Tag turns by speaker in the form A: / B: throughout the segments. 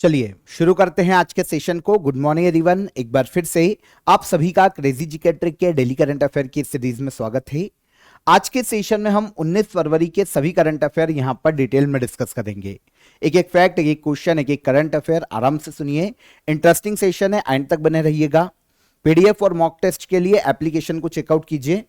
A: चलिए शुरू करते हैं आज के सेशन को। गुड मॉर्निंग एवरीवन, एक बार फिर से आप सभी का क्रेजी जीके ट्रिक के डेली करंट अफेयर की सीरीज में स्वागत है। आज के सेशन में हम 19 फरवरी के सभी करंट अफेयर यहां पर डिटेल में डिस्कस करेंगे। एक एक फैक्ट, एक एक क्वेश्चन, एक एक करंट अफेयर। आराम से सुनिए, इंटरेस्टिंग सेशन है, एंड तक बने रहिएगा। पीडीएफ और मॉक टेस्ट के लिए एप्लीकेशन को चेकआउट कीजिए।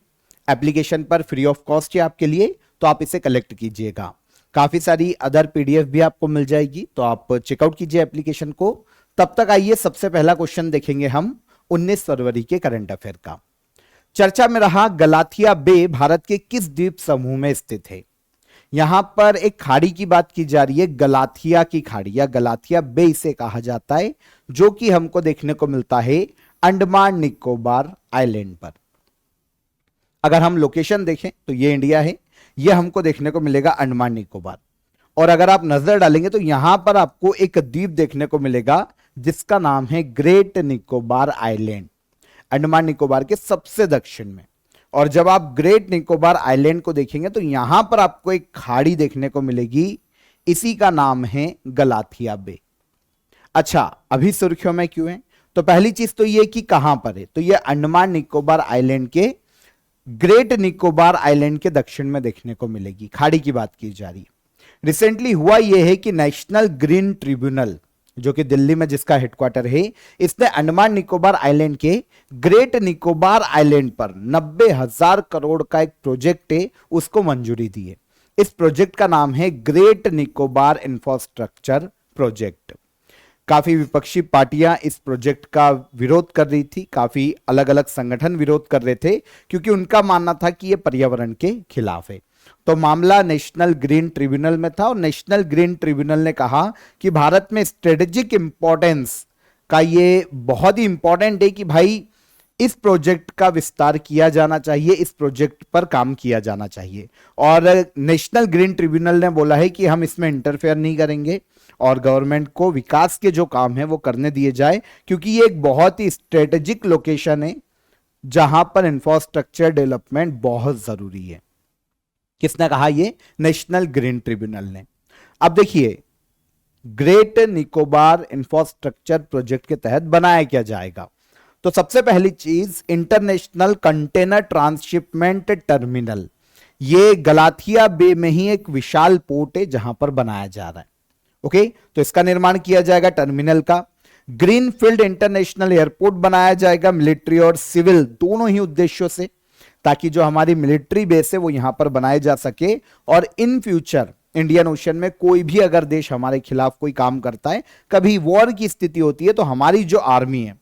A: एप्लीकेशन पर फ्री ऑफ कॉस्ट है आपके लिए, तो आप इसे कलेक्ट कीजिएगा। काफी सारी अदर पीडीएफ भी आपको मिल जाएगी, तो आप चेकआउट कीजिए एप्लीकेशन को। तब तक आइए सबसे पहला क्वेश्चन देखेंगे हम 19 फरवरी के करंट अफेयर का। चर्चा में रहा गलाथिया बे भारत के किस द्वीप समूह में स्थित है। यहां पर एक खाड़ी की बात की जा रही है, गलाथिया की खाड़ी या गलाथिया बे इसे कहा जाता है, जो कि हमको देखने को मिलता है अंडमान निकोबार आइलैंड पर। अगर हम लोकेशन देखें तो ये इंडिया है, ये हमको देखने को मिलेगा अंडमान निकोबार। और अगर आप नजर डालेंगे तो यहां पर आपको एक द्वीप देखने को मिलेगा जिसका नाम है ग्रेट निकोबार आइलैंड, अंडमान निकोबार के सबसे दक्षिण में। और जब आप ग्रेट निकोबार आइलैंड को देखेंगे तो यहां पर आपको एक खाड़ी देखने को मिलेगी, इसी का नाम है गलाथिया बे। अच्छा, अभी सुर्खियों में क्यों है? तो पहली चीज तो ये कि कहां पर है, तो ये अंडमान निकोबार आइलैंड के ग्रेट निकोबार आइलैंड के दक्षिण में देखने को मिलेगी। खाड़ी की बात की जा रही है। रिसेंटली हुआ यह है कि नेशनल ग्रीन ट्रिब्यूनल, जो कि दिल्ली में जिसका हेडक्वार्टर है, इसने अंडमान निकोबार आइलैंड के ग्रेट निकोबार आइलैंड पर 90,000 करोड़ का एक प्रोजेक्ट है, उसको मंजूरी दी है। इस प्रोजेक्ट का नाम है ग्रेट निकोबार इंफ्रास्ट्रक्चर प्रोजेक्ट। काफी विपक्षी पार्टियां इस प्रोजेक्ट का विरोध कर रही थी, काफी अलग अलग संगठन विरोध कर रहे थे, क्योंकि उनका मानना था कि यह पर्यावरण के खिलाफ है। तो मामला नेशनल ग्रीन ट्रिब्यूनल में था और नेशनल ग्रीन ट्रिब्यूनल ने कहा कि भारत में स्ट्रेटेजिक इंपॉर्टेंस का ये बहुत ही इंपॉर्टेंट है कि भाई इस प्रोजेक्ट का विस्तार किया जाना चाहिए, इस प्रोजेक्ट पर काम किया जाना चाहिए। और नेशनल ग्रीन ट्रिब्यूनल ने बोला है कि हम इसमें इंटरफेयर नहीं करेंगे और गवर्नमेंट को विकास के जो काम है वो करने दिए जाए, क्योंकि ये एक बहुत ही स्ट्रेटेजिक लोकेशन है जहां पर इंफ्रास्ट्रक्चर डेवलपमेंट बहुत जरूरी है। किसने कहा? ये नेशनल ग्रीन ट्रिब्यूनल ने। अब देखिए, ग्रेट निकोबार इंफ्रास्ट्रक्चर प्रोजेक्ट के तहत बनाया क्या जाएगा। तो सबसे पहली चीज, इंटरनेशनल कंटेनर ट्रांसशिपमेंट टर्मिनल। ये गलाथिया बे में ही एक विशाल पोर्ट है जहां पर बनाया जा रहा है। ओके, तो इसका निर्माण किया जाएगा टर्मिनल का। ग्रीनफील्ड इंटरनेशनल एयरपोर्ट बनाया जाएगा, मिलिट्री और सिविल दोनों ही उद्देश्यों से, ताकि जो हमारी मिलिट्री बेस है वो यहां पर बनाए जा सके। और इन फ्यूचर इंडियन ओशन में कोई भी अगर देश हमारे खिलाफ कोई काम करता है, कभी वॉर की स्थिति होती है, तो हमारी जो आर्मी है,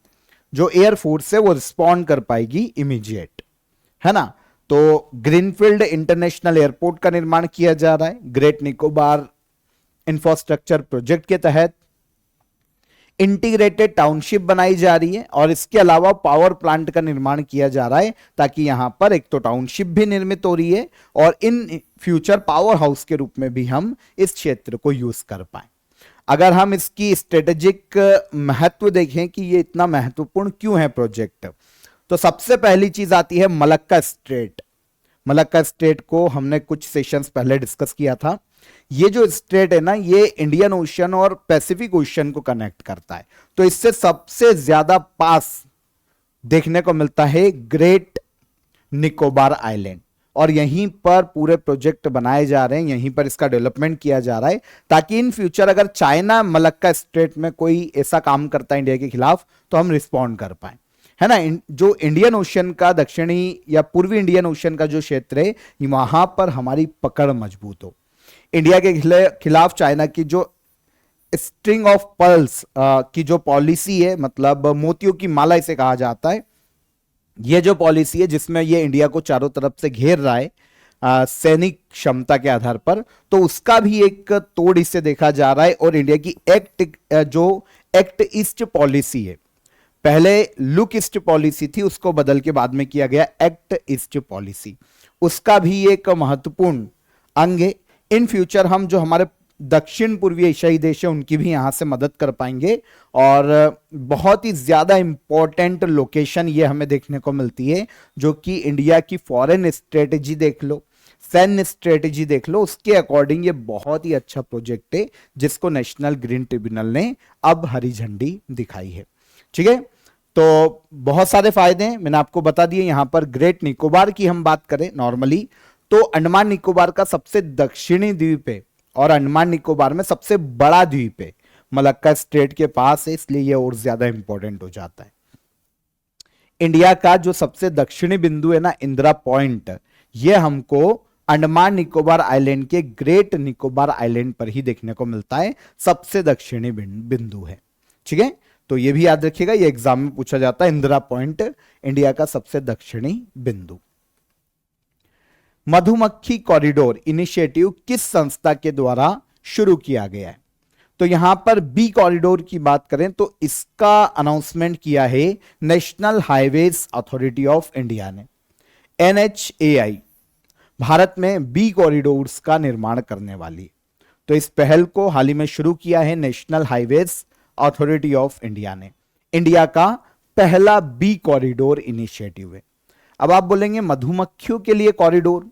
A: जो एयरफोर्स है, वो रिस्पॉन्ड कर पाएगी इमीडिएट, है ना। तो ग्रीनफील्ड इंटरनेशनल एयरपोर्ट का निर्माण किया जा रहा है ग्रेट निकोबार इंफ्रास्ट्रक्चर प्रोजेक्ट के तहत। इंटीग्रेटेड टाउनशिप बनाई जा रही है और इसके अलावा पावर प्लांट का निर्माण किया जा रहा है, ताकि यहां पर एक तो टाउनशिप भी निर्मित हो रही है और इन फ्यूचर पावर हाउस के रूप में भी हम इस क्षेत्र को यूज कर पाए। अगर हम इसकी स्ट्रेटेजिक महत्व देखें कि ये इतना महत्वपूर्ण क्यों है प्रोजेक्ट, तो सबसे पहली चीज आती है मलक्का स्ट्रेट। मलक्का स्ट्रेट को हमने कुछ सेशंस पहले डिस्कस किया था। ये जो स्ट्रेट है ना, ये इंडियन ओशन और पैसिफिक ओशन को कनेक्ट करता है। तो इससे सबसे ज्यादा पास देखने को मिलता है ग्रेट निकोबार आइलैंड, और यहीं पर पूरे प्रोजेक्ट बनाए जा रहे हैं, यहीं पर इसका डेवलपमेंट किया जा रहा है, ताकि इन फ्यूचर अगर चाइना मलक्का स्ट्रेट में कोई ऐसा काम करता है इंडिया के खिलाफ, तो हम रिस्पॉन्ड कर पाए, है ना। जो इंडियन ओशन का दक्षिणी या पूर्वी इंडियन ओशन का जो क्षेत्र है, वहां पर हमारी पकड़ मजबूत हो। इंडिया के खिलाफ चाइना की जो स्ट्रिंग ऑफ पर्ल्स की जो पॉलिसी है, मतलब मोतियों की माला इसे कहा जाता है, ये जो पॉलिसी है जिसमें ये इंडिया को चारों तरफ से घेर रहा है सैनिक क्षमता के आधार पर, तो उसका भी एक तोड़ इससे देखा जा रहा है। और इंडिया की एक्ट ईस्ट पॉलिसी है, पहले लुक ईस्ट पॉलिसी थी, उसको बदल के बाद में किया गया एक्ट ईस्ट पॉलिसी, उसका भी एक महत्वपूर्ण अंग है। इन फ्यूचर हम जो हमारे दक्षिण पूर्वी एशियाई देश है उनकी भी यहां से मदद कर पाएंगे। और बहुत ही ज्यादा इंपॉर्टेंट लोकेशन ये हमें देखने को मिलती है, जो कि इंडिया की फॉरेन स्ट्रेटेजी देख लो, सैन्य स्ट्रेटेजी देख लो, उसके अकॉर्डिंग ये बहुत ही अच्छा प्रोजेक्ट है जिसको नेशनल ग्रीन ट्रिब्यूनल ने अब हरी झंडी दिखाई है। ठीक है, तो बहुत सारे फायदे हैं, मैंने आपको बता दिए। यहां पर ग्रेट निकोबार की हम बात करें नॉर्मली, तो अंडमान निकोबार का सबसे दक्षिणी द्वीप है और अंडमान निकोबार में सबसे बड़ा द्वीप है, मलक्का स्ट्रेट के पास है, इसलिए यह और ज्यादा इंपॉर्टेंट हो जाता है। इंडिया का जो सबसे दक्षिणी बिंदु है ना, इंदिरा पॉइंट, यह हमको अंडमान निकोबार आइलैंड के ग्रेट निकोबार आइलैंड पर ही देखने को मिलता है, सबसे दक्षिणी बिंदु है। ठीक है, तो यह भी याद रखिएगा, यह एग्जाम में पूछा जाता है, इंदिरा पॉइंट इंडिया का सबसे दक्षिणी बिंदु। मधुमक्खी कॉरिडोर इनिशिएटिव किस संस्था के द्वारा शुरू किया गया है? तो यहां पर बी कॉरिडोर की बात करें तो इसका अनाउंसमेंट किया है national highways authority of India ने, NHAI, भारत में बी कॉरिडोर्स का निर्माण करने वाली। तो इस पहल को हाल ही में शुरू किया है national highways authority of India ने। इंडिया का पहला बी कॉरिडोर इनिशिएटिव है। अब आप बोलेंगे मधुमक्खियों के लिए कॉरिडोर,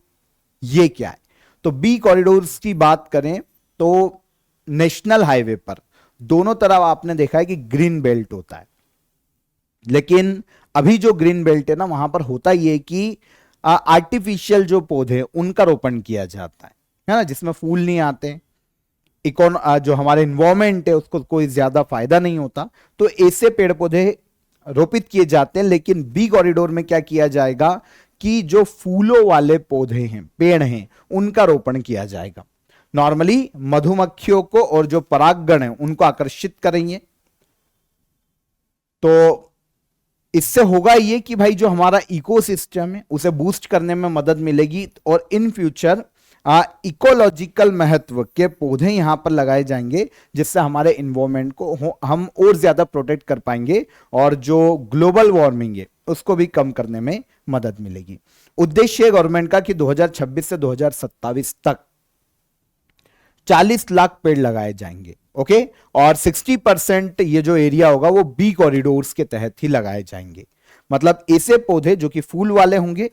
A: ये क्या है? तो बी कॉरिडोर्स की बात करें तो नेशनल हाईवे पर दोनों तरफ आपने देखा है कि ग्रीन बेल्ट होता है, लेकिन अभी जो ग्रीन बेल्ट है ना, वहां पर होता ये कि आर्टिफिशियल जो पौधे उनका रोपण किया जाता है ना, जिसमें फूल नहीं आते, जो हमारे इन्वायरमेंट है उसको कोई ज्यादा फायदा नहीं होता, तो ऐसे पेड़ पौधे रोपित किए जाते हैं। लेकिन बी कॉरिडोर में क्या किया जाएगा कि जो फूलों वाले पौधे हैं, पेड़ हैं, उनका रोपण किया जाएगा। नॉर्मली मधुमक्खियों को और जो परागगण है उनको आकर्षित करेंगे, तो इससे होगा ये कि भाई जो हमारा इकोसिस्टम है उसे बूस्ट करने में मदद मिलेगी, और इन फ्यूचर इकोलॉजिकल महत्व के पौधे यहां पर लगाए जाएंगे, जिससे हमारे इन्वायरमेंट को हम और ज्यादा प्रोटेक्ट कर पाएंगे और जो ग्लोबल वार्मिंग है उसको भी कम करने में मदद मिलेगी। उद्देश्य गवर्नमेंट का कि 2026 से 2027 तक 40 लाख पेड़ लगाए जाएंगे, ओके, और 60% ये जो एरिया होगा वो बी कॉरिडोर्स के तहत ही लगाए जाएंगे। मतलब ऐसे पौधे जो कि फूल वाले होंगे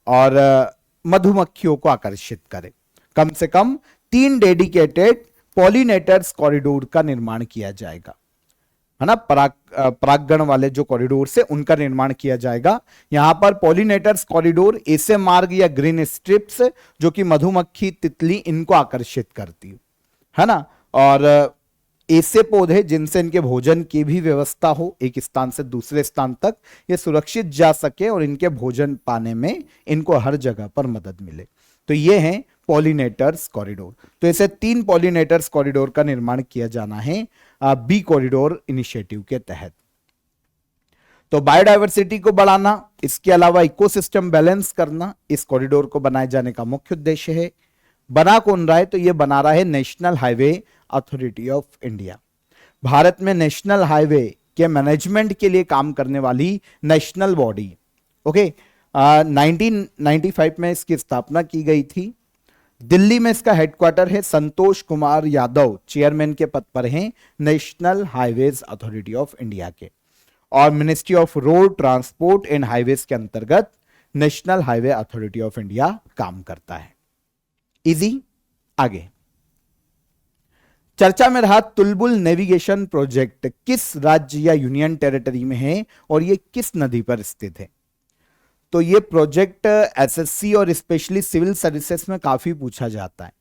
A: और मधुमक्खियों को आकर्षित करें। कम से कम 3 डेडिकेटेड पॉलिनेटर्स कॉरिडोर का निर्माण किया जाएगा, है ना, परागगण वाले जो कॉरिडोर से उनका निर्माण किया जाएगा। यहां पर पॉलिनेटर्स कॉरिडोर ऐसे मार्ग या ग्रीन स्ट्रिप्स जो कि मधुमक्खी, तितली इनको आकर्षित करती है ना, और ऐसे पौधे जिनसे इनके भोजन की भी व्यवस्था हो, एक स्थान से दूसरे स्थान तक ये सुरक्षित जा सके और इनके भोजन पाने में इनको हर जगह पर मदद मिले। तो ये है पॉलिनेटर्स कॉरिडोर। तो ऐसे 3 पॉलिनेटर्स कॉरिडोर का निर्माण किया जाना है बी कॉरिडोर इनिशिएटिव के तहत। तो बायोडायवर्सिटी को बढ़ाना, इसके अलावा इकोसिस्टम बैलेंस करना इस कॉरिडोर को बनाए जाने का मुख्य उद्देश्य है। बना कौन रहा है? तो ये बना रहा है national highway authority of India. Bharat में नेशनल हाईवे के मैनेजमेंट के लिए काम करने वाली नेशनल बॉडी, ओके, 1995 में इसकी स्थापना की गई थी। दिल्ली में इसका हेडक्वार्टर है। संतोष कुमार यादव चेयरमैन के पद पर हैं national highways authority of India के, और ministry of road transport and highways के अंतर्गत national highway authority of India काम करता है। इजी। आगे चर्चा में रहा तुलबुल नेविगेशन प्रोजेक्ट किस राज्य या यूनियन टेरिटरी में है और यह किस नदी पर स्थित है? तो ये प्रोजेक्ट एसएससी और स्पेशली सिविल सर्विसेज में काफी पूछा जाता है।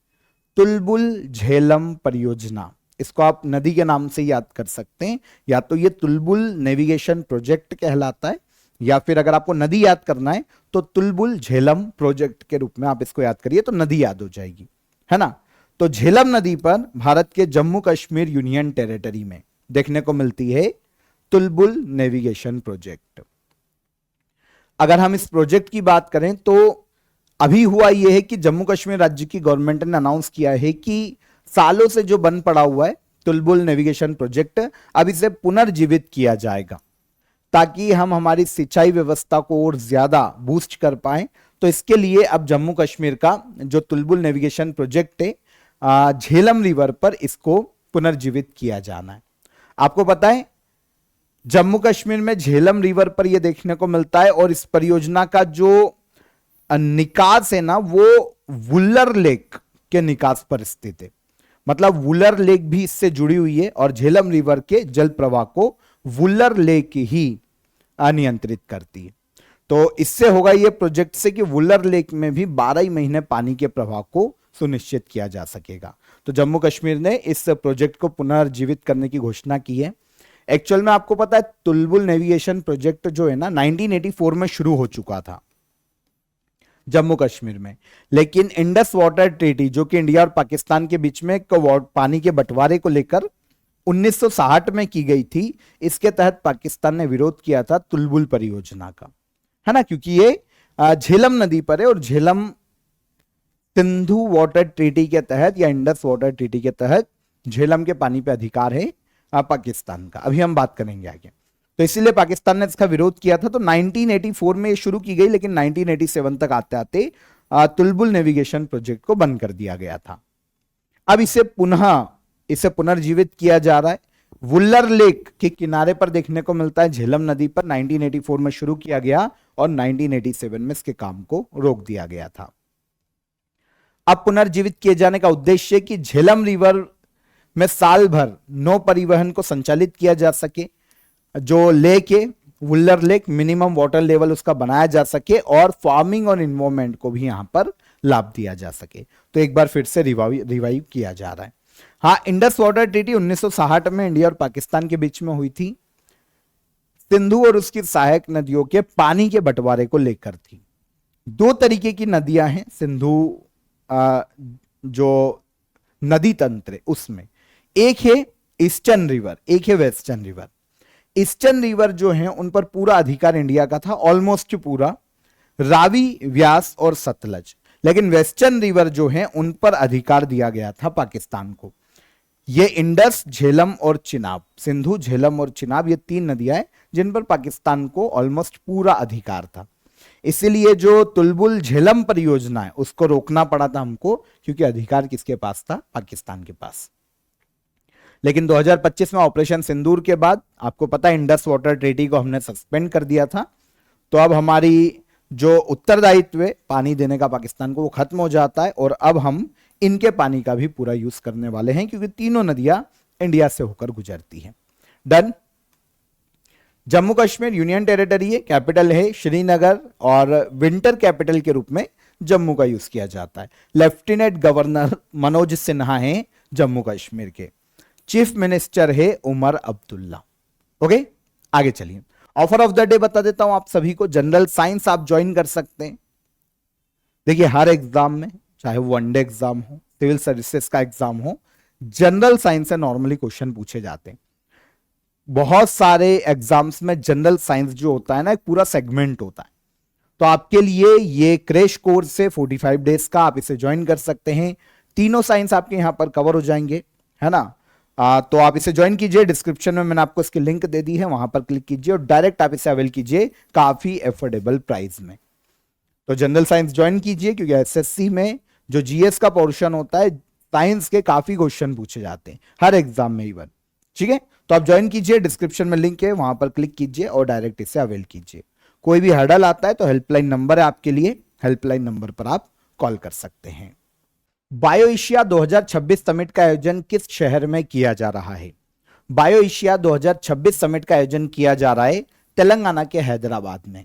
A: तुलबुल झेलम परियोजना, इसको आप नदी के नाम से याद कर सकते हैं, या तो ये तुलबुल नेविगेशन प्रोजेक्ट कहलाता है, या फिर अगर आपको नदी याद करना है तो तुलबुल झेलम प्रोजेक्ट के रूप में आप इसको याद करिए, तो नदी याद हो जाएगी, है ना। तो झेलम नदी पर भारत के जम्मू कश्मीर यूनियन टेरिटरी में देखने को मिलती है तुलबुल नेविगेशन प्रोजेक्ट। अगर हम इस प्रोजेक्ट की बात करें तो अभी हुआ यह है कि जम्मू कश्मीर राज्य की गवर्नमेंट ने अनाउंस किया है कि सालों से जो बंद पड़ा हुआ है तुलबुल नेविगेशन प्रोजेक्ट, अब इसे पुनर्जीवित किया जाएगा ताकि हम हमारी सिंचाई व्यवस्था को और ज्यादा बूस्ट कर पाए। तो इसके लिए अब जम्मू कश्मीर का जो तुलबुल नेविगेशन प्रोजेक्ट है झेलम रिवर पर, इसको पुनर्जीवित किया जाना है। आपको पता है जम्मू कश्मीर में झेलम रिवर पर यह देखने को मिलता है, और इस परियोजना का जो निकास है ना वो वुलर लेक के निकास पर स्थित है। मतलब वुलर लेक भी इससे जुड़ी हुई है और झेलम रिवर के जल प्रवाह को वुलर लेक ही अनियंत्रित करती है। तो इससे होगा ये प्रोजेक्ट से कि वुलर लेक में भी 12 ही महीने पानी के प्रवाह को सुनिश्चित किया जा सकेगा। तो जम्मू कश्मीर ने इस प्रोजेक्ट को पुनर्जीवित करने की घोषणा की है। एक्चुअल में आपको पता है तुलबुल नेविगेशन प्रोजेक्ट जो है ना 1984 में शुरू हो चुका था जम्मू कश्मीर में, लेकिन इंडस वाटर ट्रीटी जो कि इंडिया और पाकिस्तान के बीच में पानी के बंटवारे को लेकर 1960 में की गई थी, इसके तहत पाकिस्तान ने विरोध किया था तुलबुल परियोजना का, है ना, क्योंकि ये झेलम नदी पर है और झेलम सिंधु वाटर ट्रीटी के तहत या इंडस वाटर ट्रीटी के तहत झेलम के पानी पे अधिकार है पाकिस्तान का। अभी हम बात करेंगे आगे। तो इसीलिए पाकिस्तान ने इसका विरोध किया था। तो 1984 में ये शुरू की गई, लेकिन 1987 तक आते आते तुलबुल नेविगेशन प्रोजेक्ट को बंद कर दिया गया था। अब इसे पुनर्जीवित किया जा रहा है। वुल्लर लेक के किनारे पर देखने को मिलता है झेलम नदी पर। 1984 में शुरू किया गया और 1987 में इसके काम को रोक दिया गया था। अब पुनर्जीवित किए जाने का उद्देश्य कि झेलम रिवर में साल भर नौ परिवहन को संचालित किया जा सके, जो लेक है Wular lake minimum water level उसका बनाया जा सके और फार्मिंग और इन्वायरमेंट को भी यहां पर लाभ दिया जा सके। तो एक बार फिर से रिवाइव किया जा रहा है। हाँ, इंडस वाटर ट्रीटी 1960 में इंडिया और पाकिस्तान के बीच में हुई थी। सिंधु और उसकी सहायक नदियों के पानी के बंटवारे को लेकर थी। दो तरीके की नदियां हैं सिंधु जो नदी तंत्र है उसमें, एक है ईस्टर्न रिवर, एक है वेस्टर्न रिवर। ईस्टर्न रिवर जो है उन पर पूरा अधिकार इंडिया का था, ऑलमोस्ट पूरा, रावी, व्यास और सतलज। लेकिन वेस्टर्न रिवर जो है उन पर अधिकार दिया गया था पाकिस्तान को। ये इंडस, झेलम और चिनाब, सिंधु, झेलम और चिनाब, ये तीन नदियां हैं जिन पर पाकिस्तान को ऑलमोस्ट पूरा अधिकार था। इसीलिए जो तुलबुल झेलम परियोजना है उसको रोकना पड़ा था हमको, क्योंकि अधिकार किसके पास था? पाकिस्तान के पास। लेकिन 2025 में ऑपरेशन सिंदूर के बाद आपको पता है इंडस वाटर ट्रीटी को हमने सस्पेंड कर दिया था। तो अब हमारी जो उत्तरदायित्व है पानी देने का पाकिस्तान को वो खत्म हो जाता है और अब हम इनके पानी का भी पूरा यूज करने वाले हैं, क्योंकि तीनों नदियां इंडिया से होकर गुजरती हैं। Done. Jammu Kashmir union territory है, कैपिटल है श्रीनगर और विंटर कैपिटल के रूप में जम्मू का यूज किया जाता है। लेफ्टिनेंट गवर्नर मनोज सिन्हा है जम्मू कश्मीर के। चीफ मिनिस्टर है उमर अब्दुल्ला। ओके, आगे चलिए। ऑफर ऑफ द डे बता देता हूं आप सभी को। जनरल साइंस आप ज्वाइन कर सकते हैं। देखिए हर एग्जाम में, चाहे वो वनडे एग्जाम हो, सिविल सर्विसेज का एग्जाम हो, जनरल साइंस से नॉर्मली क्वेश्चन पूछे जाते हैं। बहुत सारे एग्जाम्स में जनरल साइंस जो होता है ना एक पूरा सेगमेंट होता है। तो आपके लिए ये क्रैश कोर्स है 45 डेज का, आप इसे ज्वाइन कर सकते हैं। तीनों साइंस आपके यहां पर कवर हो जाएंगे, है ना। तो आप इसे ज्वाइन कीजिए। डिस्क्रिप्शन में मैंने आपको इसकी लिंक दे दी है, वहां पर क्लिक कीजिए और डायरेक्ट आप इसे अवेल कीजिए काफी एफोर्डेबल प्राइस में। तो जनरल साइंस ज्वाइन कीजिए, क्योंकि एसएससी में जो जीएस का पोर्शन होता है साइंस के काफी क्वेश्चन पूछे जाते हैं हर एग्जाम में इवन। ठीक है, तो आप ज्वाइन कीजिए, डिस्क्रिप्शन में लिंक है, वहां पर क्लिक कीजिए और डायरेक्ट इसे अवेल कीजिए। कोई भी हर्डल आता है तो हेल्पलाइन नंबर है आपके लिए, हेल्पलाइन नंबर पर आप कॉल कर सकते हैं। बायो एशिया 2026 समिट का आयोजन किस शहर में किया जा रहा है? बायो एशिया 2026 समिट का आयोजन किया जा रहा है तेलंगाना के हैदराबाद में।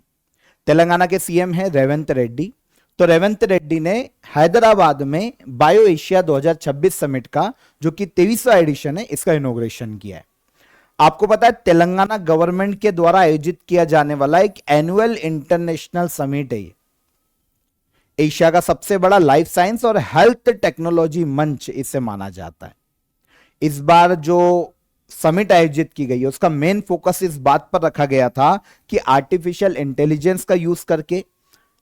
A: तेलंगाना के सीएम है रेवंत रेड्डी। तो रेवंत रेड्डी ने हैदराबाद में बायो एशिया 2026 समिट का, जो कि 23वां एडिशन है, इसका इनॉग्रेशन किया है। आपको पता है तेलंगाना गवर्नमेंट के द्वारा आयोजित किया जाने वाला एक एनुअल इंटरनेशनल समिट है। एशिया का सबसे बड़ा लाइफ साइंस और हेल्थ टेक्नोलॉजी मंच इसे माना जाता है। इस बार जो समिट आयोजित की गई है उसका मेन फोकस इस बात पर रखा गया था कि आर्टिफिशियल इंटेलिजेंस का यूज करके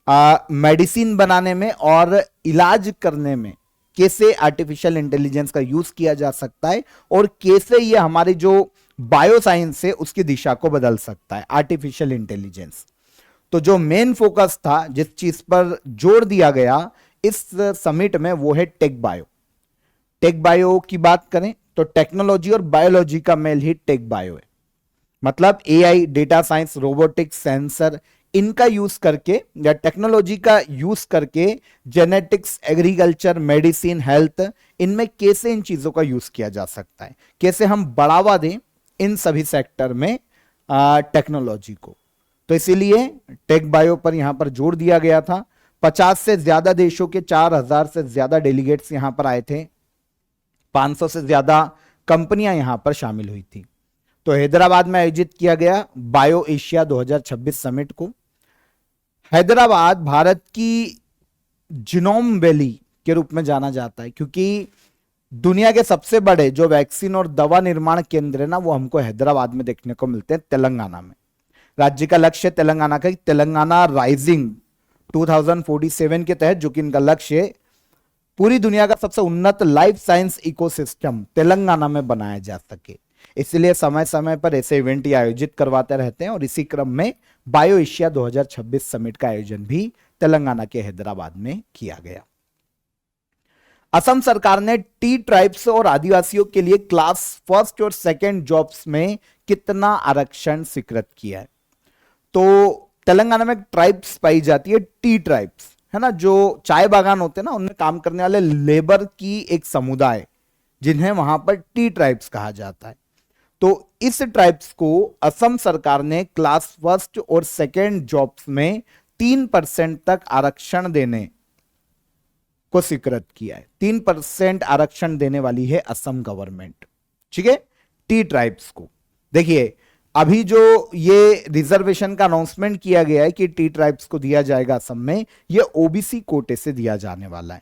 A: मेडिसिन बनाने में और इलाज करने में कैसे आर्टिफिशियल इंटेलिजेंस का यूज किया जा सकता है और कैसे ये हमारी जो बायो साइंस है उसकी दिशा को बदल सकता है, आर्टिफिशियल इंटेलिजेंस। तो जो मेन फोकस था, जिस चीज पर जोर दिया गया इस समिट में, वो है टेक बायो। टेक बायो की बात करें तो टेक्नोलॉजी और बायोलॉजी का मेल ही टेक बायो है। मतलब AI, data science, robotics, sensor, इनका यूज करके या टेक्नोलॉजी का यूज करके जेनेटिक्स, एग्रीकल्चर, मेडिसिन, हेल्थ, इनमें कैसे इन चीजों का यूज किया जा सकता है, कैसे हम बढ़ावा दें इन सभी सेक्टर में टेक्नोलॉजी को। तो इसीलिए टेक बायो पर यहां पर जोर दिया गया था। 50 से ज्यादा देशों के 4000 से ज्यादा डेलीगेट्स यहां पर आए थे। 500 से ज्यादा कंपनियां यहां पर शामिल हुई थी। तो हैदराबाद में आयोजित किया गया बायो एशिया 2026 समिट को। हैदराबाद भारत की जिनोम वैली के रूप में जाना जाता है, क्योंकि दुनिया के सबसे बड़े जो वैक्सीन और दवा निर्माण केंद्र है ना, वो हमको हैदराबाद में देखने को मिलते हैं, तेलंगाना में। राज्य का लक्ष्य तेलंगाना का, तेलंगाना राइजिंग 2047 के तहत, जो कि इनका लक्ष्य है, पूरी दुनिया का सबसे उन्नत लाइफ साइंस इकोसिस्टम तेलंगाना में बनाया जा सके। इसलिए समय समय पर ऐसे इवेंट आयोजित करवाते रहते हैं, और इसी क्रम में बायो एशिया 2026 समिट का आयोजन भी तेलंगाना के हैदराबाद में किया गया। असम सरकार ने टी ट्राइब्स और आदिवासियों के लिए क्लास फर्स्ट और सेकंड जॉब्स में कितना आरक्षण स्वीकृत किया है? तो तेलंगाना में ट्राइब्स पाई जाती है, टी ट्राइब्स, है ना, जो चाय बागान होते हैं ना, उनमें काम करने वाले लेबर की एक समुदाय, जिन्हें वहां पर टी ट्राइब्स कहा जाता है। तो इस ट्राइब्स को असम सरकार ने क्लास फर्स्ट और सेकंड जॉब्स में 3% तक आरक्षण देने को स्वीकृत किया है। 3% आरक्षण देने वाली है असम गवर्नमेंट, ठीक है, टी ट्राइब्स को। देखिए, अभी जो ये रिजर्वेशन का अनाउंसमेंट किया गया है कि टी ट्राइब्स को दिया जाएगा असम में, ये ओबीसी कोटे से दिया जाने वाला है।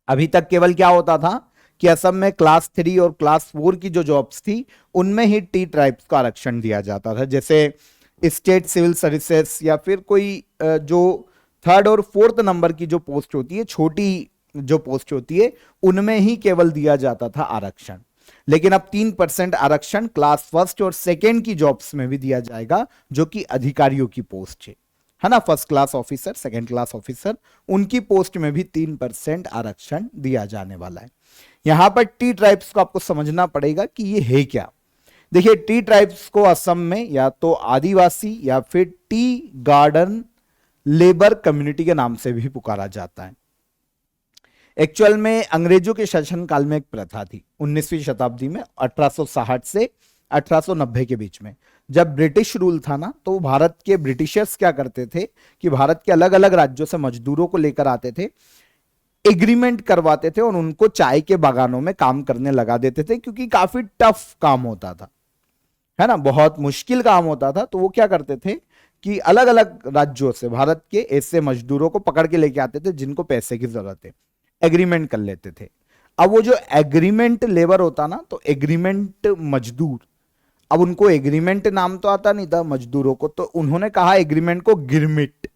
A: अभी तक केवल क्या होता था कि असम में क्लास 3 और क्लास 4 की जो जॉब्स थी, उनमें ही टी ट्राइब्स को आरक्षण दिया जाता था, जैसे स्टेट सिविल सर्विसेज, या फिर कोई जो 3rd और 4th नंबर की जो पोस्ट होती है, छोटी जो पोस्ट होती है, उनमें ही केवल दिया जाता था आरक्षण। लेकिन अब 3% आरक्षण क्लास फर्स्ट और सेकेंड की जॉब्स में भी दिया जाएगा, जो कि अधिकारियों की पोस्ट है ना, first class officer, second class officer, उनकी पोस्ट में भी 3% आरक्षण दिया जाने वाला है। यहां पर टी ट्राइब्स को आपको समझना पड़ेगा कि ये है क्या। देखिए, टी ट्राइब्स को असम में या तो आदिवासी या फिर टी गार्डन लेबर कम्युनिटी के नाम से भी पुकारा जाता है। एक्चुअल में अंग्रेजों के शासनकाल में एक प्रथा थी 19वीं शताब्दी में, 1860 से 1890 के बीच में, जब ब्रिटिश रूल था ना, तो भारत के ब्रिटिशर्स क्या करते थे कि भारत के अलग अलग राज्यों से मजदूरों को लेकर आते थे, एग्रीमेंट करवाते थे और उनको चाय के बागानों में काम करने लगा देते थे, क्योंकि काफी टफ काम होता था, है ना, बहुत मुश्किल काम होता था। तो वो क्या करते थे कि अलग अलग राज्यों से भारत के ऐसे मजदूरों को पकड़ के लेके आते थे जिनको पैसे की जरूरत है, एग्रीमेंट कर लेते थे। अब वो जो एग्रीमेंट लेबर होता ना, तो एग्रीमेंट मजदूर, अब उनको एग्रीमेंट नाम तो आता नहीं था मजदूरों को, तो उन्होंने कहा एग्रीमेंट को गिरमिट।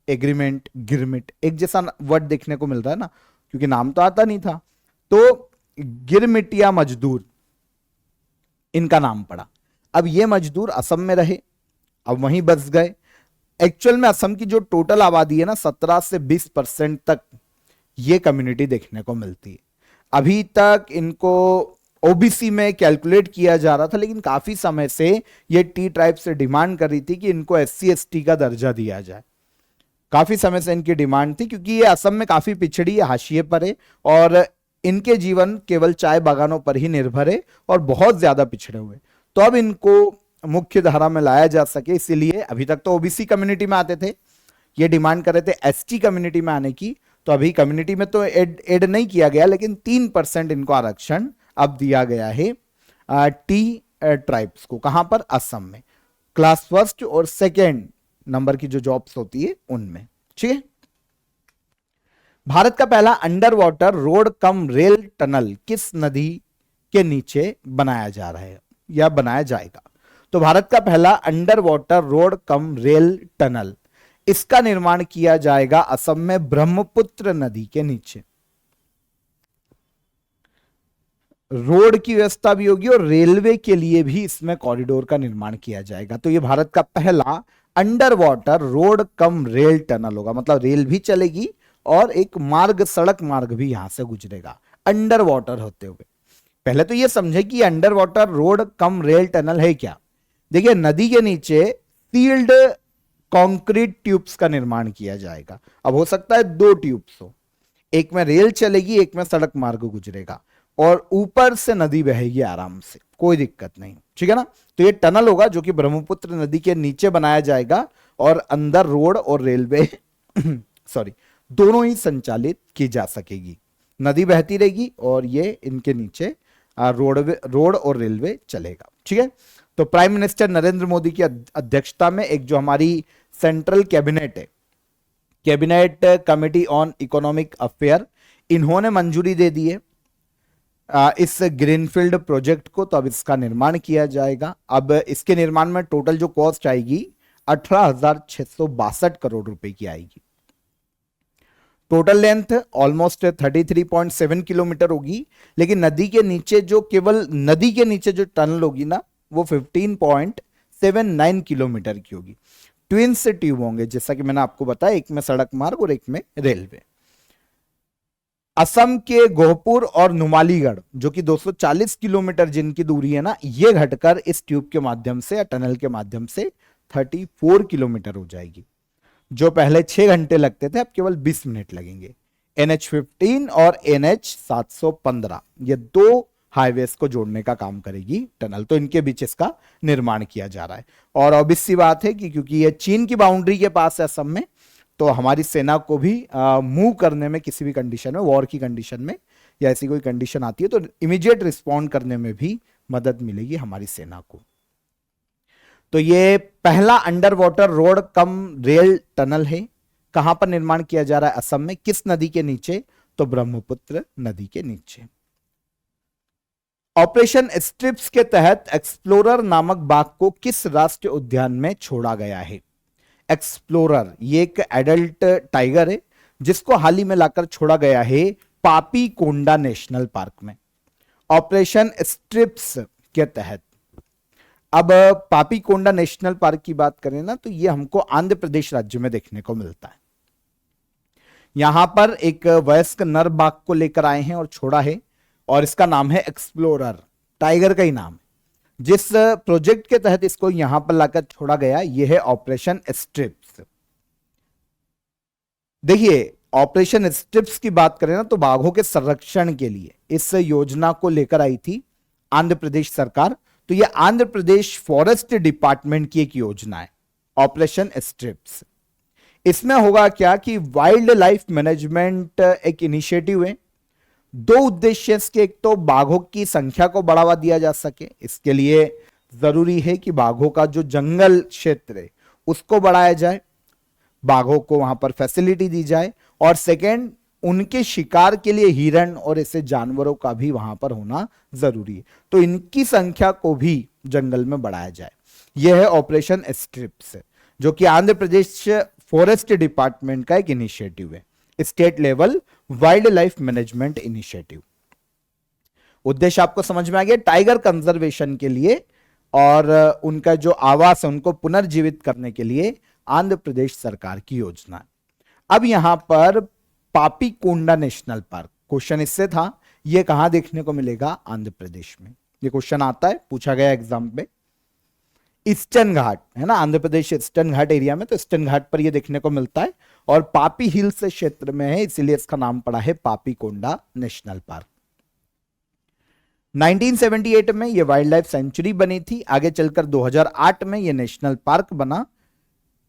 A: एग्रीमेंट गिरमिट एक जैसा वर्ड देखने को मिलता है ना, क्योंकि नाम तो आता नहीं था, तो गिरमिटिया मजदूर इनका नाम पड़ा। अब ये मजदूर असम में रहे, अब वहीं बस गए। एक्चुअल में असम की जो टोटल आबादी है ना, 17 से 20% तक ये कम्युनिटी देखने को मिलती है। अभी तक इनको ओबीसी में कैलकुलेट किया जा रहा था, लेकिन काफी समय से ये टी ट्राइब से डिमांड कर रही थी कि इनको SC ST का दर्जा दिया जाए। काफी समय से इनकी डिमांड थी, क्योंकि ये असम में काफी पिछड़ी है, हाशिए पर है, और इनके जीवन केवल चाय बागानों पर ही निर्भर है और बहुत ज्यादा पिछड़े हुए। तो अब इनको मुख्य धारा में लाया जा सके, इसीलिए अभी तक तो ओबीसी कम्युनिटी में आते थे, ये डिमांड कर रहे थे ST कम्युनिटी में आने की। तो अभी कम्युनिटी में तो एड नहीं किया गया, लेकिन 3% इनको आरक्षण अब दिया गया है टी ट्राइब्स को। कहां पर? असम में, क्लास फर्स्ट और सेकेंड नंबर की जो जॉब्स होती है उनमें, ठीक है। भारत का पहला under water road cum rail tunnel किस नदी के नीचे बनाया जा रहा है या बनाया जाएगा? तो भारत का पहला under water road cum rail tunnel, इसका निर्माण किया जाएगा असम में ब्रह्मपुत्र नदी के नीचे। रोड की व्यवस्था भी होगी और रेलवे के लिए भी इसमें कॉरिडोर का निर्माण किया जाएगा। तो यह भारत का पहला under water road cum rail tunnel होगा, मतलब रेल भी चलेगी और एक मार्ग, सड़क मार्ग भी यहां से गुजरेगा अंडर वाटर होते हुए। पहले तो यह समझे कि under water road cum rail tunnel है क्या। देखिए, नदी के नीचे सील्ड कंक्रीट ट्यूब्स का निर्माण किया जाएगा। अब हो सकता है दो ट्यूब्स हो, एक में रेल चलेगी, एक में सड़क मार्ग गुजरेगा, और ऊपर से नदी बहेगी आराम से, कोई दिक्कत नहीं, ठीक है ना। तो ये टनल होगा जो कि ब्रह्मपुत्र नदी के नीचे बनाया जाएगा और अंदर रोड और रेलवे सॉरी दोनों ही संचालित की जा सकेगी। नदी बहती रहेगी और ये इनके नीचे रोड और रेलवे चलेगा, ठीक है। तो प्राइम मिनिस्टर नरेंद्र मोदी की अध्यक्षता में एक जो हमारी सेंट्रल कैबिनेट है, cabinet committee on economic affair, इन्होंने मंजूरी दे दी है इस ग्रीनफील्ड प्रोजेक्ट को। तो अब इसका निर्माण किया जाएगा। अब इसके निर्माण में टोटल जो कॉस्ट आएगी 18,662 करोड़ रुपए की आएगी। टोटल लेंथ ऑलमोस्ट 33.7 किलोमीटर होगी, लेकिन नदी के नीचे जो केवल नदी के नीचे जो टनल होगी ना, वो 15.79 किलोमीटर की होगी। ट्विंस ट्यूब होंगे, जैसा कि मैंने आपको बताया, एक में सड़क मार्ग और एक में रेलवे। असम के गोहपुर और नुमालीगढ़ जो कि 240 किलोमीटर जिनकी दूरी है ना, ये घटकर इस ट्यूब के माध्यम से या टनल के माध्यम से 34 किलोमीटर हो जाएगी। जो पहले 6 घंटे लगते थे, अब केवल 20 मिनट लगेंगे। NH15 और NH 715 ये दो हाईवेज को जोड़ने का काम करेगी टनल। तो इनके बीच इसका निर्माण किया जा रहा है। और ऑब्वियस सी बात है कि क्योंकि ये चीन की बाउंड्री के पास है असम में, तो हमारी सेना को भी मूव करने में किसी भी कंडीशन में, वॉर की कंडीशन में या ऐसी कोई कंडीशन आती है, तो इमीडिएट रिस्पॉन्ड करने में भी मदद मिलेगी हमारी सेना को। तो ये पहला under water road cum rail tunnel है। कहां पर निर्माण किया जा रहा है? असम में। किस नदी के नीचे? तो ब्रह्मपुत्र नदी के नीचे। ऑपरेशन स्ट्रिप्स के तहत एक्सप्लोरर नामक बाघ को किस राष्ट्रीय उद्यान में छोड़ा गया है? एक्सप्लोरर ये एक एडल्ट टाइगर है जिसको हाल ही में लाकर छोड़ा गया है पापी कोंडा नेशनल पार्क में, ऑपरेशन स्ट्रिप्स के तहत। अब पापी कोंडा नेशनल पार्क की बात करें ना, तो ये हमको आंध्र प्रदेश राज्य में देखने को मिलता है। यहां पर एक वयस्क नर बाघ को लेकर आए हैं और छोड़ा है, और इसका नाम है एक्सप्लोरर, टाइगर का ही नाम है। जिस प्रोजेक्ट के तहत इसको यहां पर लाकर छोड़ा गया, यह है ऑपरेशन स्ट्रिप्स। देखिए, ऑपरेशन स्ट्रिप्स की बात करें ना, तो बाघों के संरक्षण के लिए इस योजना को लेकर आई थी आंध्र प्रदेश सरकार। तो यह आंध्र प्रदेश फॉरेस्ट डिपार्टमेंट की एक योजना है, ऑपरेशन स्ट्रिप्स। इसमें होगा क्या कि वाइल्ड लाइफ मैनेजमेंट एक इनिशिएटिव है। दो उद्देश्य इसके, एक तो बाघों की संख्या को बढ़ावा दिया जा सके, इसके लिए जरूरी है कि बाघों का जो जंगल क्षेत्र है उसको बढ़ाया जाए, बाघों को वहां पर फैसिलिटी दी जाए, और सेकेंड, उनके शिकार के लिए हिरण और ऐसे जानवरों का भी वहां पर होना जरूरी है। तो इनकी संख्या को भी जंगल में बढ़ाया जाए। यह है ऑपरेशन स्ट्रिप्स, जो कि आंध्र प्रदेश फॉरेस्ट डिपार्टमेंट का एक इनिशिएटिव है, state level wild life management initiative. उद्देश्य आपको समझ में आ गया, टाइगर कंजर्वेशन के लिए और उनका जो आवास है उनको पुनर्जीवित करने के लिए आंध्र प्रदेश सरकार की योजना। अब यहां पर पापी कोंडा नेशनल पार्क, क्वेश्चन इससे था, यह कहां देखने को मिलेगा? आंध्र प्रदेश में। यह क्वेश्चन आता है, पूछा गया एग्जाम में। ईस्टर्न घाट है ना, आंध्र प्रदेश ईस्टर्न घाट एरिया में, तो ईस्टर्न घाट पर यह देखने को मिलता है और पापी हिल्स क्षेत्र में है, इसीलिए इसका नाम पड़ा है पापी कोंडा नेशनल पार्क। 1978 में यह वाइल्ड लाइफ सेंचुरी बनी थी। आगे चलकर 2008 में यह नेशनल पार्क बना।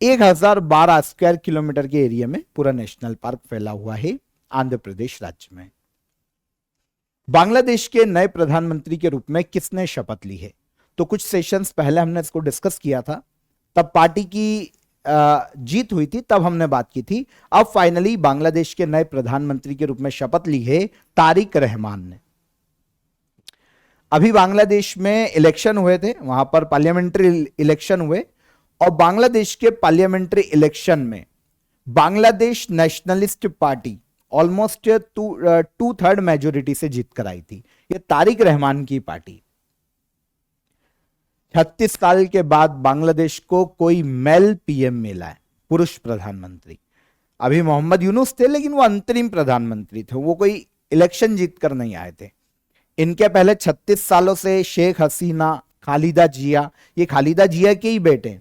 A: 1012 स्क्वायर किलोमीटर के एरिया में पूरा नेशनल पार्क फैला हुआ है आंध्र प्रदेश राज्य में। बांग्लादेश के नए प्रधानमंत्री के रूप में किसने शपथ ली है? तो कुछ सेशंस पहले हमने इसको डिस्कस किया था, तब पार्टी की जीत हुई थी, तब हमने बात की थी। अब फाइनली बांग्लादेश के नए प्रधानमंत्री के रूप में शपथ ली है तारिक रहमान ने। अभी बांग्लादेश में इलेक्शन हुए थे, वहां पर पार्लियामेंट्री इलेक्शन हुए, और बांग्लादेश के पार्लियामेंट्री इलेक्शन में Bangladesh nationalist party almost 2/3 majority से जीत कर आई थी। यह तारिक रहमान की पार्टी। 36 साल के बाद बांग्लादेश को कोई मेल पीएम मिला है, पुरुष प्रधानमंत्री। अभी मोहम्मद यूनुस थे, लेकिन वो अंतरिम प्रधानमंत्री थे, वो कोई इलेक्शन जीतकर नहीं आए थे। इनके पहले 36 सालों से शेख हसीना, खालिदा जिया, ये खालिदा जिया के ही बेटे,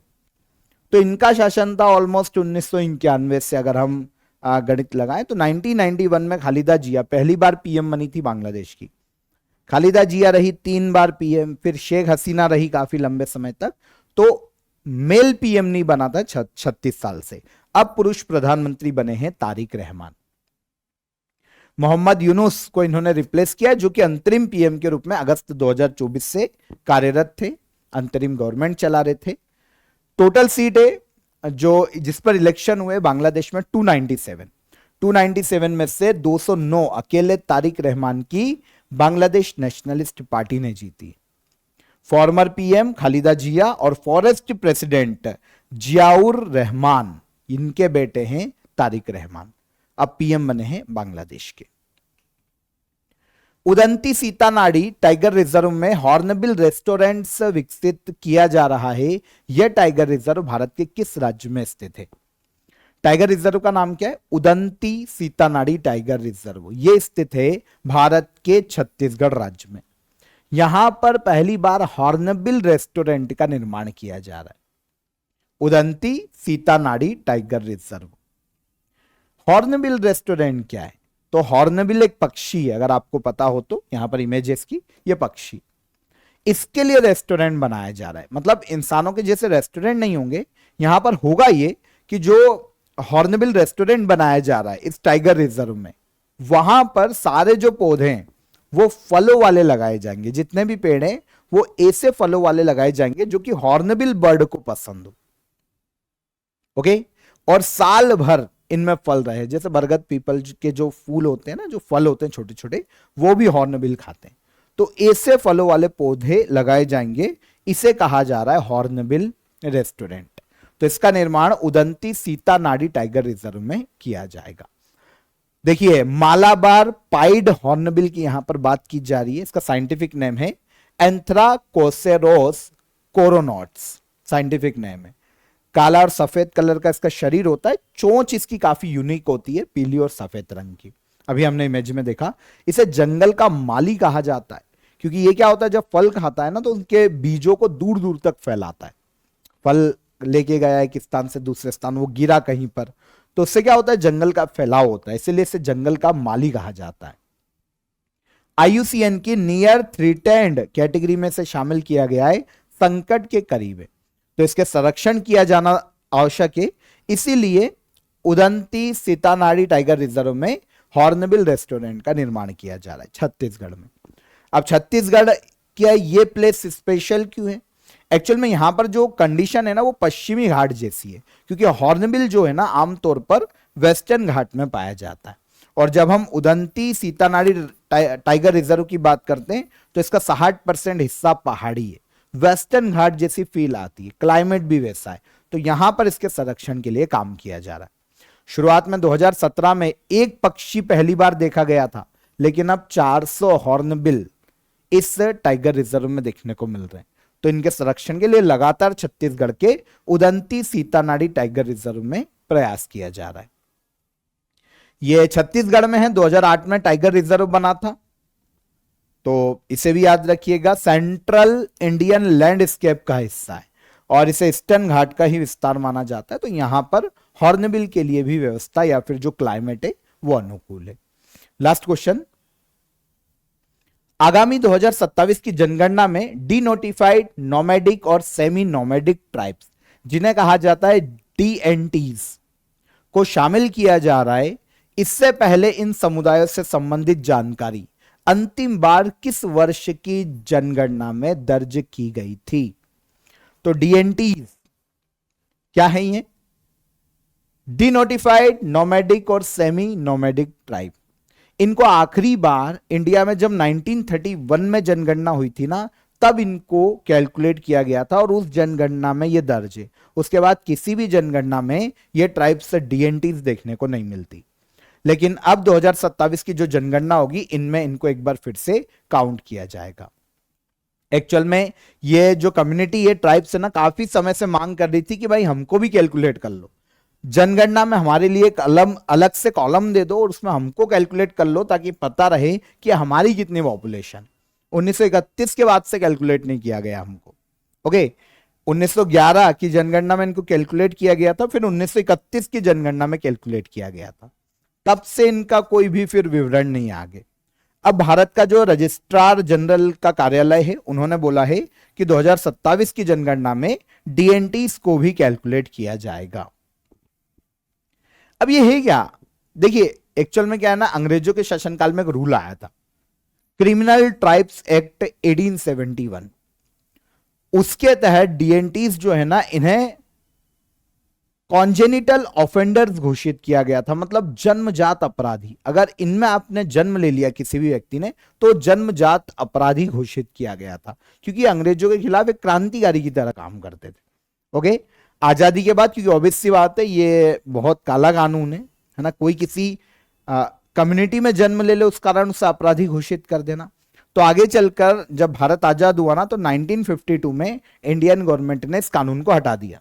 A: तो इनका शासन था ऑलमोस्ट 1991 से, अगर हम गणित लगाएं तो 1991 में खालिदा जिया पहली बार पीएम बनी थी बांग्लादेश की। खालिदा जिया रही 3 बार पीएम, फिर शेख हसीना रही काफी लंबे समय तक। तो मेल पीएम नहीं बना था 36 साल से। अब पुरुष प्रधानमंत्री बने हैं तारिक रहमान। मोहम्मद यूनुस को इन्होंने रिप्लेस किया, जो कि अंतरिम पीएम के रूप में अगस्त 2024 से कार्यरत थे, अंतरिम गवर्नमेंट चला रहे थे। टोटल सीट है जो जिस पर इलेक्शन हुए बांग्लादेश में 297 में से 209 अकेले तारिक रहमान की बांग्लादेश नेशनलिस्ट पार्टी ने जीती। फॉर्मर पीएम खालिदा जिया और फॉरेस्ट प्रेसिडेंट जियाउर रहमान, इनके बेटे हैं तारिक रहमान, अब पीएम बने हैं बांग्लादेश के। उदंती सीतानाडी टाइगर रिजर्व में हॉर्नबिल रेस्टोरेंट्स विकसित किया जा रहा है। यह टाइगर रिजर्व भारत के किस राज्य में स्थित है? टाइगर रिजर्व का नाम क्या है? Udanti Sitanadi tiger reserve. यह स्थित है भारत के छत्तीसगढ़ राज्य में। यहां पर पहली बार हॉर्नबिल रेस्टोरेंट का निर्माण किया जा रहा है। Udanti Sitanadi tiger reserve. Hornbill restaurant क्या है? तो हॉर्नबिल एक पक्षी है, अगर आपको पता हो तो, यहां पर इमेजेस की, ये पक्षी, इसके लिए रेस्टोरेंट बनाया जा रहा है। मतलब इंसानों के जैसे रेस्टोरेंट नहीं होंगे, यहां पर होगा ये कि जो हॉर्नबिल रेस्टोरेंट बनाया जा रहा है इस टाइगर रिजर्व में, वहां पर सारे जो पौधे हैं वो फलों वाले लगाए जाएंगे। जितने भी पेड़ हैं वो ऐसे फलों वाले लगाए जाएंगे जो कि हॉर्नबिल बर्ड को पसंद हो। ओके, और साल भर इनमें फल रहे। जैसे बरगद पीपल के जो फूल होते हैं ना, जो फल होते हैं छोटे छोटे, वो भी हॉर्नबिल खाते हैं। तो ऐसे फलों वाले पौधे लगाए जाएंगे, इसे कहा जा रहा है हॉर्नबिल रेस्टोरेंट। तो इसका निर्माण उदंती सीतानाडी टाइगर रिजर्व में किया जाएगा। देखिए, मालाबार पाइड हॉर्नबिल की यहां पर बात की जा रही है। इसका साइंटिफिक नेम है एंथ्राकोसेरोस कोरोनॉट्स, साइंटिफिक नेम है। काला और सफेद कलर का इसका शरीर होता है। चोंच इसकी काफी यूनिक होती है, पीली और सफेद रंग की। अभी हमने इमेज में देखा। इसे जंगल का माली कहा जाता है, क्योंकि ये क्या होता है, जब फल खाता है ना तो उनके बीजों को दूर दूर तक फैलाता है। फल लेके गया एक स्थान से दूसरे स्थान, वो गिरा कहीं पर, तो उससे क्या होता है, जंगल का फैलाव होता है, इसलिए इसे जंगल का माली कहा जाता है। IUCN की नियर थ्रेटेंड कैटेगरी में से शामिल किया गया है, संकट के करीब है, तो इसके संरक्षण किया जाना आवश्यक है। इसीलिए उदंती सीतानाडी टाइगर रिजर्व में हॉर्नबिल रेस्टोरेंट का निर्माण किया जा रहा है छत्तीसगढ़ में। अब छत्तीसगढ़ क्या ये प्लेस स्पेशल क्यों है? एक्चुअल में यहां पर जो कंडीशन है ना, वो पश्चिमी घाट जैसी है, क्योंकि हॉर्नबिल जो है ना आमतौर पर वेस्टर्न घाट में पाया जाता है। और जब हम उदंती सीतानाडी टाइगर रिजर्व की बात करते हैं तो इसका 60% हिस्सा पहाड़ी है, वेस्टर्न घाट जैसी फील आती है, क्लाइमेट भी वैसा है। तो यहां पर इसके संरक्षण के लिए काम किया जा रहा है। शुरुआत में 2017 में एक पक्षी पहली बार देखा गया था, लेकिन अब 400 हॉर्नबिल इस टाइगर रिजर्व में देखने को मिल रहे हैं। तो इनके संरक्षण के लिए लगातार छत्तीसगढ़ के उदंती सीतानाडी टाइगर रिजर्व में प्रयास किया जा रहा है। यह छत्तीसगढ़ में है, 2008 में टाइगर रिजर्व बना था, तो इसे भी याद रखिएगा। सेंट्रल इंडियन लैंडस्केप का हिस्सा है और इसे ईस्टर्न घाट का ही विस्तार माना जाता है। तो यहां पर हॉर्नबिल के लिए भी व्यवस्था या फिर जो क्लाइमेट है वो अनुकूल है। लास्ट क्वेश्चन, आगामी 2027 की जनगणना में डिनोटिफाइड नोमैडिक और सेमी नोमैडिक ट्राइब्स, जिन्हें कहा जाता है DNTs, को शामिल किया जा रहा है। इससे पहले इन समुदायों से संबंधित जानकारी अंतिम बार किस वर्ष की जनगणना में दर्ज की गई थी? तो DNTs क्या है? ये डिनोटिफाइड नोमैडिक और सेमी नोमैडिक ट्राइब। इनको आखिरी बार इंडिया में जब 1931 में जनगणना हुई थी ना, तब इनको कैलकुलेट किया गया था और उस जनगणना में ये दर्ज है। उसके बाद किसी भी जनगणना में ये ट्राइब्स DNTs देखने को नहीं मिलती। लेकिन अब 2027 की जो जनगणना होगी, इनमें इनको एक बार फिर से काउंट किया जाएगा। एक्चुअल में ये जो कम्युनिटी, ये ट्राइब्स है ना, काफी समय से मांग कर रही थी कि भाई हमको भी कैलकुलेट कर लो, जनगणना में हमारे लिए एक अलग से कॉलम दे दो और उसमें हमको कैलकुलेट कर लो, ताकि पता रहे कि हमारी कितनी पॉपुलेशन। 1931 के बाद से कैलकुलेट नहीं किया गया हमको। ओके, 1911 की जनगणना में इनको कैलकुलेट किया गया था, फिर 1931 की जनगणना में कैलकुलेट किया गया था। तब से इनका कोई भी फिर विवरण नहीं आगे। अब भारत का जो रजिस्ट्रार जनरल का कार्यालय है, उन्होंने बोला है कि 2027 की जनगणना में डीएनटीज को भी कैलकुलेट किया जाएगा। अब ये है क्या, देखिए एक्चुअल में क्या है ना, अंग्रेजों के शासनकाल में एक रूल आया था, क्रिमिनल ट्राइब्स एक्ट 1871। उसके तहत डीएनटीज जो है ना, इन्हें कॉन्जेनिटल ऑफेंडर्स घोषित किया गया था, मतलब जन्मजात अपराधी। अगर इनमें आपने जन्म ले लिया किसी भी व्यक्ति ने, तो जन्मजात अपराधी घोषित किया गया था, क्योंकि अंग्रेजों के खिलाफ एक क्रांतिकारी की तरह काम करते थे। ओके, आजादी के बाद, क्योंकि ऑब्वियस सी बात है ये बहुत काला कानून है ना, कोई किसी कम्युनिटी में जन्म ले ले उस कारण उसे अपराधी घोषित कर देना। तो आगे चलकर जब भारत आजाद हुआ ना, तो 1952 में इंडियन गवर्नमेंट ने इस कानून को हटा दिया।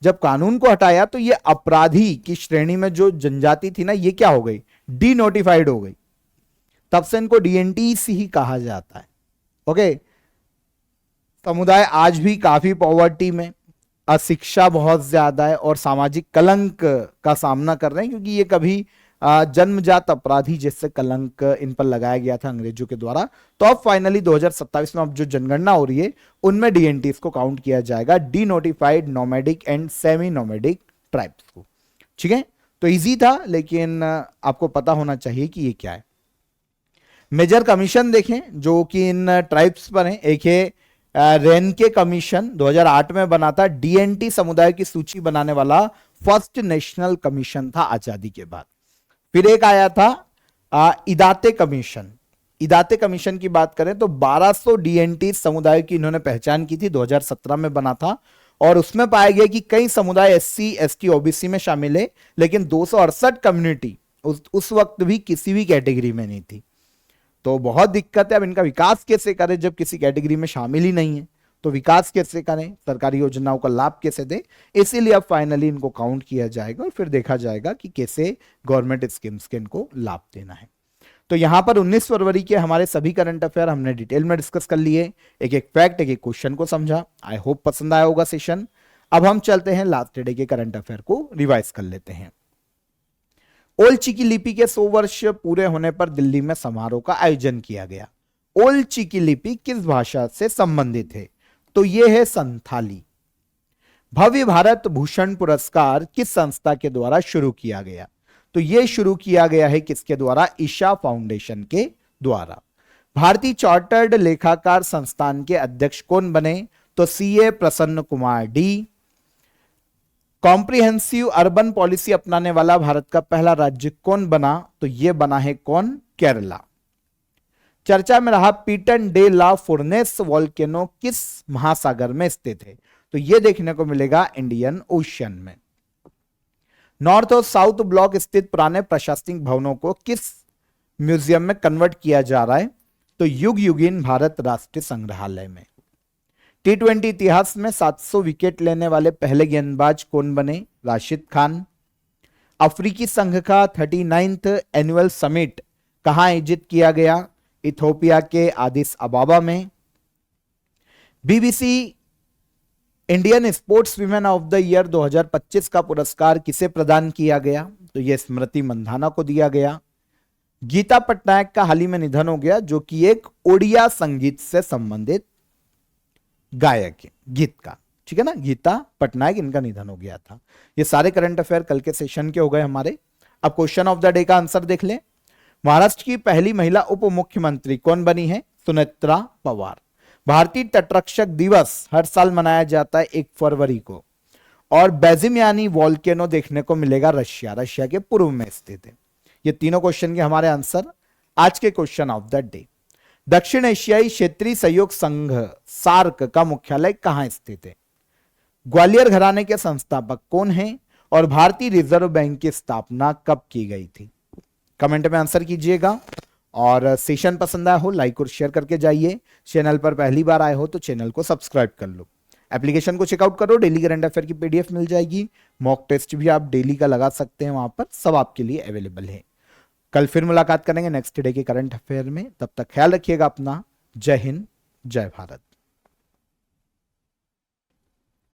A: जब कानून को हटाया तो ये अपराधी की श्रेणी में जो जनजाति थी ना, ये क्या हो गई, डी नोटिफाइड हो गई। तब से इनको डीएनटी ही कहा जाता है। ओके, समुदाय आज भी काफी पॉवर्टी में, अशिक्षा बहुत ज्यादा है और सामाजिक कलंक का सामना कर रहे हैं, क्योंकि ये कभी जन्मजात अपराधी जैसे कलंक इन पर लगाया गया था अंग्रेजों के द्वारा। तो अब फाइनली 2027 में अब जो जनगणना हो रही है उनमें डीएनटीज को काउंट किया जाएगा, D notified nomadic and semi nomadic tribes को। ठीक है, तो इजी था, लेकिन आपको पता होना चाहिए कि ये क्या है। मेजर कमीशन देखें जो कि इन ट्राइब्स पर है। एक है रेनके कमीशन, 2008 में बना था, डीएनटी समुदाय की सूची बनाने वाला फर्स्ट नेशनल कमीशन था आजादी के बाद। फिर एक आया था इदाते कमीशन। इदाते कमीशन की बात करें तो 1200 डीएनटी समुदाय की इन्होंने पहचान की थी, 2017 में बना था, और उसमें पाया गया कि कई समुदाय एससी एसटी ओबीसी में शामिल है, लेकिन 268 कम्युनिटी उस वक्त भी किसी भी कैटेगरी में नहीं थी। तो बहुत दिक्कत है। अब इनका विकास कैसे करें जब किसी कैटेगरी में शामिल ही नहीं है, तो विकास कैसे करें, सरकारी योजनाओं का लाभ कैसे दें, इसीलिए अब फाइनली इनको काउंट किया जाएगा और फिर देखा जाएगा कि कैसे गवर्नमेंट स्कीम्स के इनको लाभ देना है। तो यहां पर 19 फरवरी के हमारे सभी करंट अफेयर हमने डिटेल में डिस्कस कर लिए, एक एक फैक्ट, एक एक क्वेश्चन को समझा। आई होप पसंद आया होगा सेशन। अब हम चलते हैं लास्ट डे के करंट अफेयर को रिवाइज कर लेते हैं। ओल्ड चिकी लिपि के 100 वर्ष पूरे होने पर दिल्ली में समारोह का आयोजन किया गया। ओल्ड चिकी लिपि किस भाषा से संबंधित है, तो यह है संथाली। भव्य भारत भूषण पुरस्कार किस संस्था के द्वारा शुरू किया गया, तो यह शुरू किया गया है किसके द्वारा, ईशा फाउंडेशन के द्वारा। भारतीय चार्टर्ड लेखाकार संस्थान के अध्यक्ष कौन बने, तो सीए प्रसन्न Kumar D. Comprehensive urban policy अपनाने वाला भारत का पहला राज्य कौन बना, तो यह बना है कौन, केरला। चर्चा में रहा पीटन डे ला फुर्नेस वोल्केनो किस महासागर में स्थित है, तो यह देखने को मिलेगा इंडियन ओशियन में। नॉर्थ और साउथ ब्लॉक स्थित पुराने प्रशासनिक भवनों को किस म्यूजियम में कन्वर्ट किया जा रहा है, तो युग युगीन भारत राष्ट्रीय संग्रहालय में। टी20 इतिहास में 700 विकेट लेने वाले पहले गेंदबाज कौन बने, राशिद खान। अफ्रीकी संघ का 39th एनुअल समिट कहां आयोजित किया गया, इथोपिया के आदिस अबाबा में। BBC Indian sports women of the year 2025 का पुरस्कार किसे प्रदान किया गया, तो यह स्मृति मंधाना को दिया गया। गीता पटनायक का हाल ही में निधन हो गया, जो कि एक ओडिया संगीत से संबंधित गायक है, गीतकार। ठीक है ना, गीता पटनायक, इनका निधन हो गया था। ये सारे करंट अफेयर कल के सेशन के हो गए हमारे। अब क्वेश्चन ऑफ द डे का आंसर देख लें। महाराष्ट्र की पहली महिला उप मुख्यमंत्री कौन बनी है, सुनेत्रा पवार। भारतीय तटरक्षक दिवस हर साल मनाया जाता है 1 फरवरी को, और बेजिमियानी वोल्केनो देखने को मिलेगा रशिया के पूर्व में स्थित है। ये तीनों क्वेश्चन के हमारे आंसर आज के क्वेश्चन ऑफ द डे। दक्षिण एशियाई क्षेत्रीय सहयोग संघ सार्क का मुख्यालय कहां स्थित है, ग्वालियर घराने के संस्थापक कौन हैं, और भारतीय रिजर्व बैंक की स्थापना कब की गई थी। कमेंट में आंसर कीजिएगा, और सेशन पसंद आया हो लाइक और शेयर करके जाइए। चैनल पर पहली बार आए हो तो चैनल को सब्सक्राइब कर लो। एप्लीकेशन को चेकआउट करो, डेली करंट अफेयर की पीडीएफ मिल जाएगी। मॉक टेस्ट भी आप डेली का लगा सकते हैं, वहां पर सब आपके लिए अवेलेबल है। कल फिर मुलाकात करेंगे नेक्स्ट डे के करंट अफेयर में। तब तक ख्याल रखिएगा अपना। जय हिंद, जय भारत।